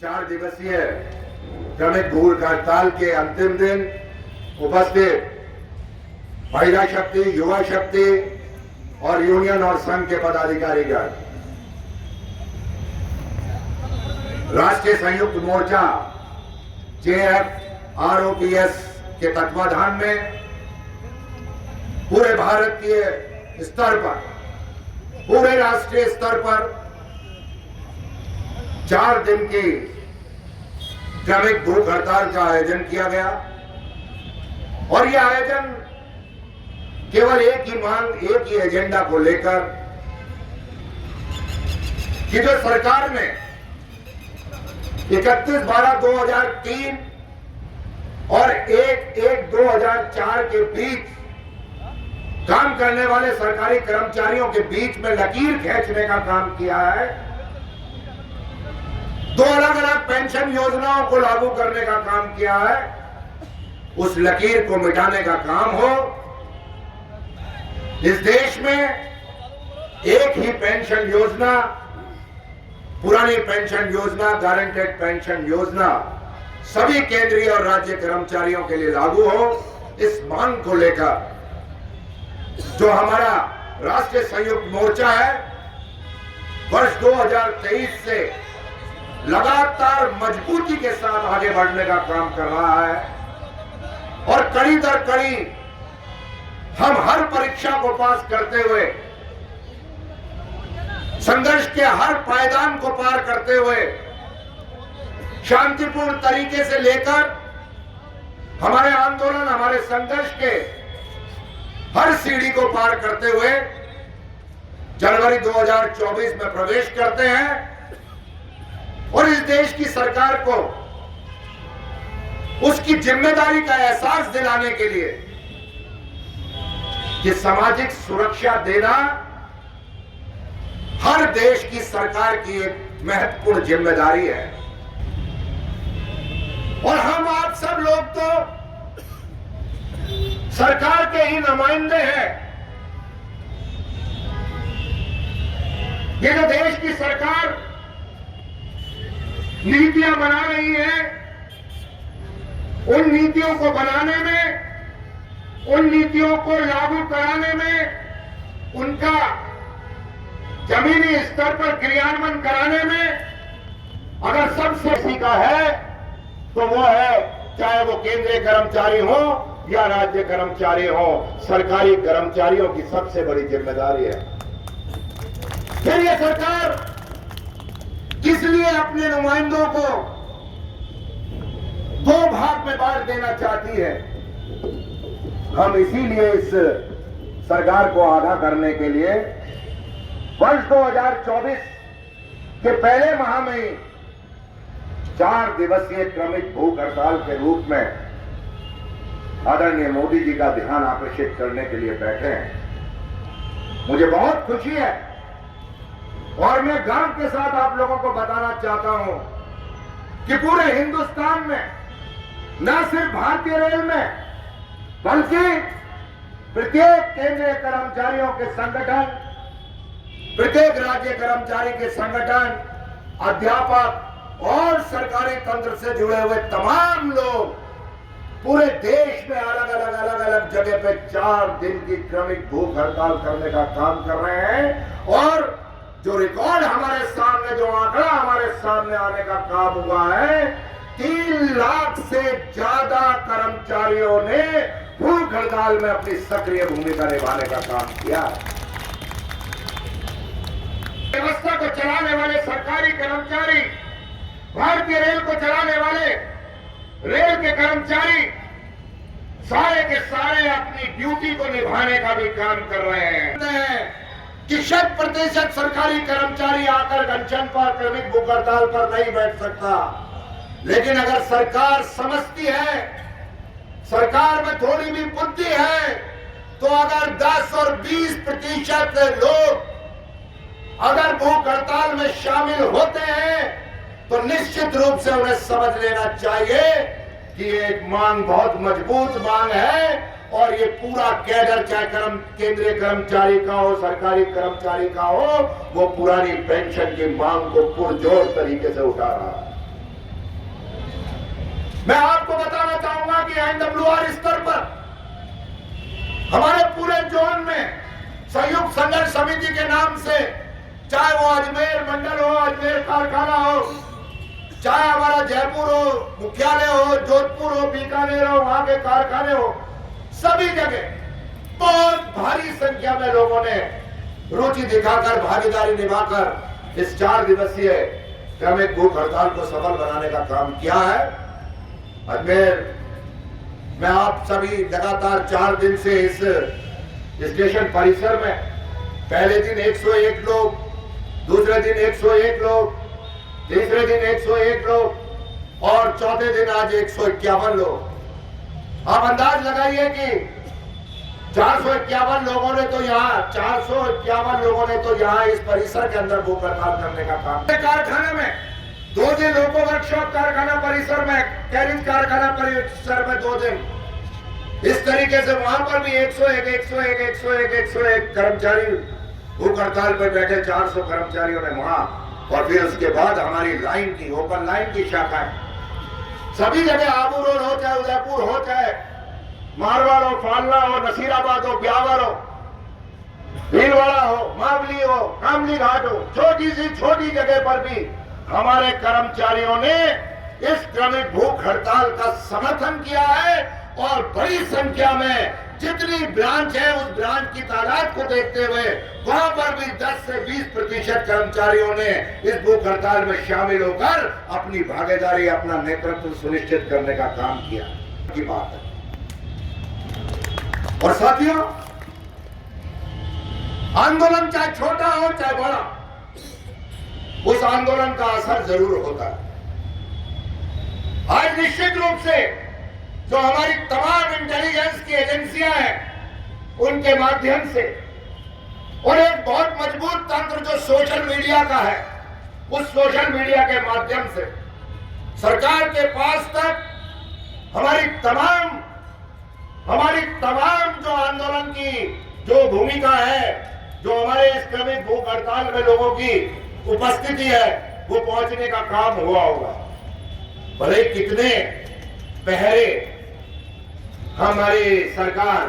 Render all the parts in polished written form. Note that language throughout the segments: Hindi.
4 दिवसीय श्रमिक भूख हड़ताल के अंतिम दिन उपस्थित महिला शक्ति, युवा शक्ति और यूनियन और संघ के पदाधिकारीगण, राष्ट्रीय संयुक्त मोर्चा JFROPS के तत्वाधान में पूरे भारतीय स्तर पर, पूरे राष्ट्रीय स्तर पर 4 दिन की श्रमिक भूख हड़ताल का आयोजन किया गया। और यह आयोजन केवल एक ही मांग, एक ही एजेंडा को लेकर कि जो सरकार ने 31/12/2003 और 1/1/2004 के बीच काम करने वाले सरकारी कर्मचारियों के बीच में लकीर खींचने का काम किया है, 2 अलग-अलग पेंशन योजनाओं को लागू करने का काम किया है, उस लकीर को मिटाने का काम हो। इस देश में एक ही पेंशन योजना, पुरानी पेंशन योजना, गारंटेड पेंशन योजना सभी केंद्रीय और राज्य कर्मचारियों के लिए लागू हो, इस मांग को लेकर जो हमारा राष्ट्रीय संयुक्त मोर्चा है, वर्ष 2023 से लगातार मजबूती के साथ आगे बढ़ने का काम कर रहा है। और कड़ी दर कड़ी हम हर परीक्षा को पास करते हुए, संघर्ष के हर पायदान को पार करते हुए, शांतिपूर्ण तरीके से लेकर हमारे आंदोलन, हमारे संघर्ष के हर सीढ़ी को पार करते हुए जनवरी 2024 में प्रवेश करते हैं। और इस देश की सरकार को उसकी जिम्मेदारी का एहसास दिलाने के लिए कि सामाजिक सुरक्षा देना हर देश की सरकार की एक महत्वपूर्ण जिम्मेदारी है। और हम आप सब लोग तो सरकार के ही नुमाइंदे हैं। ये जो देश की सरकार नीतियां बना रही है, उन नीतियों को बनाने में, उन नीतियों को लागू कराने में, उनका जमीनी स्तर पर क्रियान्वयन कराने में अगर सबसे सीखा है तो वो है, चाहे वो केंद्रीय कर्मचारी हो या राज्य कर्मचारी हो, सरकारी कर्मचारियों की सबसे बड़ी जिम्मेदारी है। फिर ये सरकार किस लिए अपने नुमाइंदों को 2 भाग में बांट देना चाहती है? हम इसीलिए इस सरकार को आधा करने के लिए वर्ष 2024 के पहले माह में ही 4 दिवसीय क्रमिक भूख हड़ताल के रूप में आदरणीय मोदी जी का ध्यान आकर्षित करने के लिए बैठे हैं। मुझे बहुत खुशी है और मैं गर्व के साथ आप लोगों को बताना चाहता हूं कि पूरे हिंदुस्तान में, न सिर्फ भारतीय रेल में, बल्कि प्रत्येक केंद्रीय कर्मचारियों के संगठन, प्रत्येक राज्य कर्मचारी के संगठन, अध्यापक और सरकारी तंत्र से जुड़े हुए तमाम लोग पूरे देश में अलग-अलग जगह पे 4 दिन की क्रमिक भूख हड़ताल करने का काम कर रहे हैं। और जो रिकॉर्ड हमारे सामने, जो आंकड़ा हमारे सामने आने का काम हुआ है, 3 लाख से ज्यादा कर्मचारियों ने भूख हड़ताल में अपनी सक्रिय भूमिका निभाने का काम किया। व्यवस्था को चलाने वाले सरकारी कर्मचारी, भारतीय रेल को चलाने वाले रेल के कर्मचारी, सारे के सारे अपनी ड्यूटी को निभाने का भी काम कर रहे हैं कि 100% सरकारी कर्मचारी आकर अनशन पर, क्रमिक भूख हड़ताल पर नहीं बैठ सकता। लेकिन अगर सरकार समझती है, सरकार में थोड़ी भी बुद्धि है, तो अगर 10 और 20% लोग अगर भूख हड़ताल में शामिल होते हैं तो निश्चित रूप से उन्हें समझ लेना चाहिए कि ये एक मांग बहुत मजबूत मांग है। और ये पूरा कैडर, चाहे केंद्रीय कर्मचारी का हो, सरकारी कर्मचारी का हो, वो पुरानी पेंशन की मांग को पुरजोर तरीके से उठा रहा है। मैं आपको बताना चाहूंगा कि एनडब्ल्यूआर स्तर पर हमारे पूरे जोन में संयुक्त संघर्ष समिति के नाम से, चाहे वो अजमेर मंडल हो, अजमेर कारखाना हो, चाहे हमारा जयपुर हो, मुख्यालय हो, जोधपुर हो, बीकानेर हो, वहां के कारखाने हो, सभी जगह बहुत भारी संख्या में लोगों ने रुचि दिखाकर, भागीदारी निभाकर इस 4 दिवसीय श्रमिक भूख हड़ताल को सफल बनाने का काम किया है। अजमेर में आप सभी लगातार 4 दिन से इस स्टेशन परिसर में पहले दिन 101 लोग, दूसरे दिन 101 लोग, तीसरे दिन 101 लोग और चौथे दिन आज 151 लोग। आप अंदाज लगाइए कि 451 लोगों ने तो यहाँ इस परिसर के अंदर भूख हड़ताल करने का काम। कारखाने में 2 दिन, लोको वर्कशॉप कारखाना परिसर में, कैरिज कारखाना परिसर में 2 दिन, इस तरीके से वहां पर भी 101 कर्मचारी भूख हड़ताल पर बैठे। 400 कर्मचारियों ने वहां, और फिर उसके बाद हमारी लाइन की, ओपन लाइन की शाखाएं सभी जगह, आबू रोड हो, चाहे उदयपुर हो, चाहे मारवाड़ हो, फालना हो, नसीराबाद हो, ब्यावर हो, भीलवाड़ा हो, मावली हो, कामली घाट हो, छोटी सी छोटी जगह पर भी हमारे कर्मचारियों ने इस क्रमिक भूख हड़ताल का समर्थन किया है। और बड़ी संख्या में जितनी ब्रांच है, उस ब्रांच की तादाद को देखते हुए वहां पर भी 10 से 20% कर्मचारियों ने इस भूख हड़ताल में शामिल होकर अपनी भागीदारी, अपना नेतृत्व सुनिश्चित करने का काम किया की बात है। और साथियों, आंदोलन चाहे छोटा हो चाहे बड़ा, उस आंदोलन का असर जरूर होता है। आज निश्चित रूप से जो हमारी तमाम इंटेलिजेंस की एजेंसियां हैं, उनके माध्यम से, और एक बहुत मजबूत तंत्र जो सोशल मीडिया का है, उस सोशल मीडिया के माध्यम से सरकार के पास तक हमारी तमाम जो आंदोलन की जो भूमिका है, जो हमारे इस क्रमिक भूख हड़ताल में लोगों की उपस्थिति है, वो पहुंचने का काम हुआ होगा। भले कितने पहरे हमारी सरकार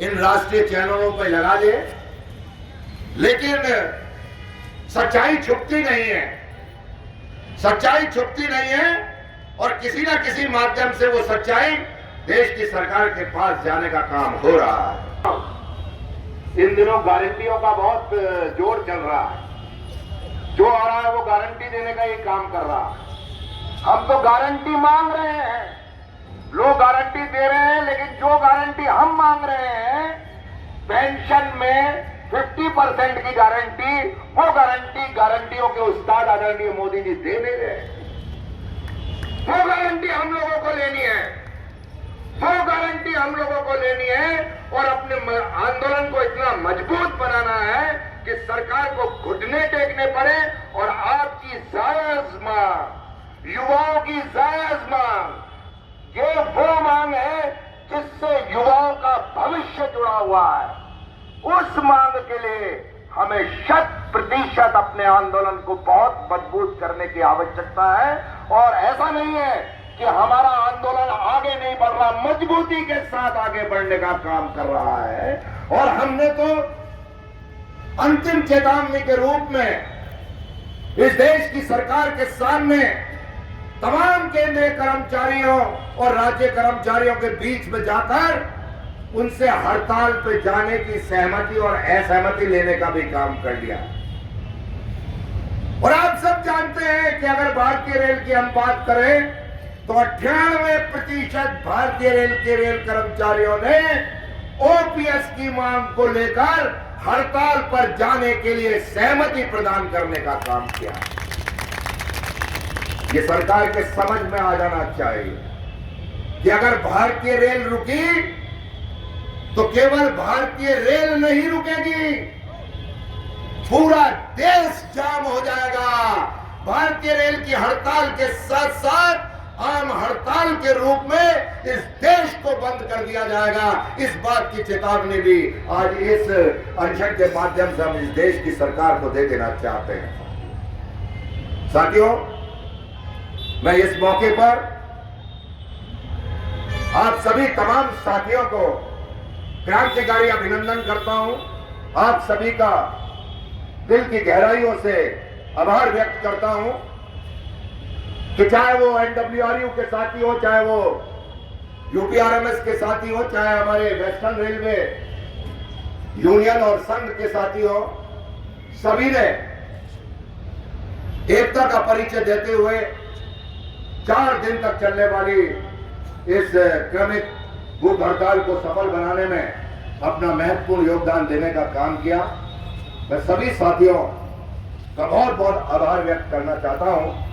इन राष्ट्रीय चैनलों पर लगा दे, लेकिन सच्चाई छुपती नहीं है, सच्चाई छुपती नहीं है, और किसी ना किसी माध्यम से वो सच्चाई देश की सरकार के पास जाने का काम हो रहा है। इन दिनों गारंटियों का बहुत जोर चल रहा है, जो आ रहा है वो गारंटी देने का ही काम कर रहा है। हम तो गारंटी मांग रहे हैं, लोग गारंटी दे रहे हैं, लेकिन जो गारंटी हम मांग रहे हैं, पेंशन में 50% की गारंटी, वो गारंटियों के उस्ताद आदरणीय मोदी जी दे नहीं रहे। वो गारंटी हम लोगों को लेनी है, वो गारंटी हम लोगों को लेनी है, और अपने आंदोलन को इतना मजबूत बनाना है कि सरकार को घुटने टेकने पड़े, और आपकी जायज मांग, युवाओं की जायज मांग, ये वो मांग है जिससे युवाओं का भविष्य जुड़ा हुआ है। उस मांग के लिए हमें 100% अपने आंदोलन को बहुत मजबूत करने की आवश्यकता है। और ऐसा नहीं है कि हमारा आंदोलन आगे नहीं बढ़ रहा, मजबूती के साथ आगे बढ़ने का काम कर रहा है। और हमने तो अंतिम चेतावनी के रूप में इस देश की सरकार के सामने तमाम केंद्रीय कर्मचारियों और राज्य कर्मचारियों के बीच में जाकर उनसे हड़ताल पे जाने की सहमति और असहमति लेने का भी काम कर लिया। और आप सब जानते हैं कि अगर भारतीय रेल की हम बात करें तो 98% भारतीय रेल के रेल कर्मचारियों ने ओपीएस की मांग को लेकर हड़ताल पर जाने के लिए सहमति प्रदान करने का काम किया। ये सरकार के समझ में आ जाना चाहिए कि अगर भारतीय रेल रुकी तो केवल भारतीय रेल नहीं रुकेगी, पूरा देश जाम हो जाएगा। भारतीय रेल की हड़ताल के साथ साथ आम हड़ताल के रूप में इस देश को बंद कर दिया जाएगा। इस बात की चेतावनी भी आज इस अनशन के माध्यम से हम इस देश की सरकार को दे देना चाहते हैं। साथियों, मैं इस मौके पर आप सभी तमाम साथियों को क्रांतिकारी अभिनंदन करता हूं। आप सभी का दिल की गहराइयों से आभार व्यक्त करता हूं कि चाहे वो NWRU के साथी हो, चाहे वो UPRMS के साथी हो, चाहे हमारे वेस्टर्न रेलवे यूनियन और संघ के साथी हो, सभी ने एकता का परिचय देते हुए 4 दिन तक चलने वाली इस क्रमिक भूख हड़ताल को सफल बनाने में अपना महत्वपूर्ण योगदान देने का काम किया। मैं सभी साथियों का बहुत बहुत आभार व्यक्त करना चाहता हूं।